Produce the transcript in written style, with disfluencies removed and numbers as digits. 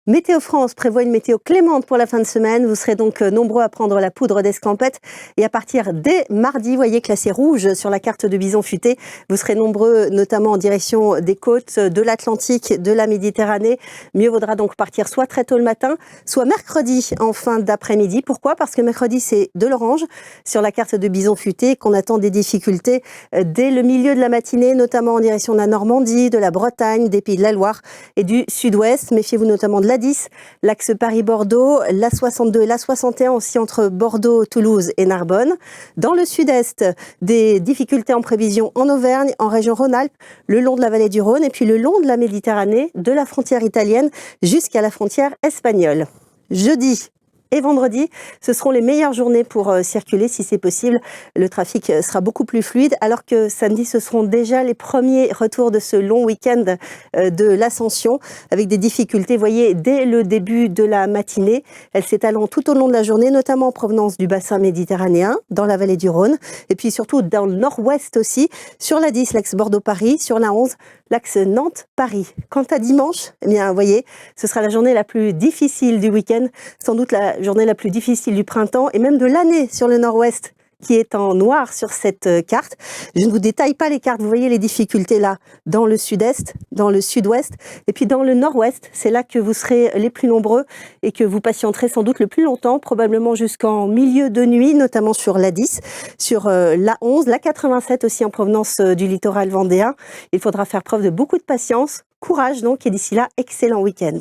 Météo France prévoit une météo clémente pour la fin de semaine. Vous serez donc nombreux à prendre la poudre d'escampette. Et à partir dès mardi, voyez classé rouge sur la carte de Bison Futé. Vous serez nombreux notamment en direction des côtes, de l'Atlantique, de la Méditerranée. Mieux vaudra donc partir soit très tôt le matin, soit mercredi en fin d'après-midi. Pourquoi ? Parce que mercredi, c'est de l'orange sur la carte de Bison Futé, qu'on attend des difficultés dès le milieu de la matinée, notamment en direction de la Normandie, de la Bretagne, des Pays de la Loire et du Sud-Ouest. Méfiez-vous notamment de l'A10, l'axe Paris-Bordeaux, l'A62 et l'A61 aussi entre Bordeaux, Toulouse et Narbonne. Dans le sud-est, des difficultés en prévision en Auvergne, en région Rhône-Alpes, le long de la vallée du Rhône et puis le long de la Méditerranée, de la frontière italienne jusqu'à la frontière espagnole. Jeudi et vendredi, ce seront les meilleures journées pour circuler si c'est possible. Le trafic sera beaucoup plus fluide, alors que samedi, ce seront déjà les premiers retours de ce long week-end de l'Ascension, avec des difficultés, voyez, dès le début de la matinée. Elles s'étaleront tout au long de la journée, notamment en provenance du bassin méditerranéen, dans la vallée du Rhône, et puis surtout dans le nord-ouest aussi, sur l'A10, l'axe Bordeaux-Paris, sur l'A11, l'axe Nantes-Paris. Quant à dimanche, eh bien, vous voyez, ce sera la journée la plus difficile du week-end, sans doute la journée la plus difficile du printemps et même de l'année sur le nord-ouest, qui est en noir sur cette carte. Je ne vous détaille pas les cartes, vous voyez les difficultés là, dans le sud-est, dans le sud-ouest, et puis dans le nord-ouest, c'est là que vous serez les plus nombreux et que vous patienterez sans doute le plus longtemps, probablement jusqu'en milieu de nuit, notamment sur l'A10, sur l'A11, l'A87 aussi en provenance du littoral vendéen. Il faudra faire preuve de beaucoup de patience, courage donc, et d'ici là, excellent week-end.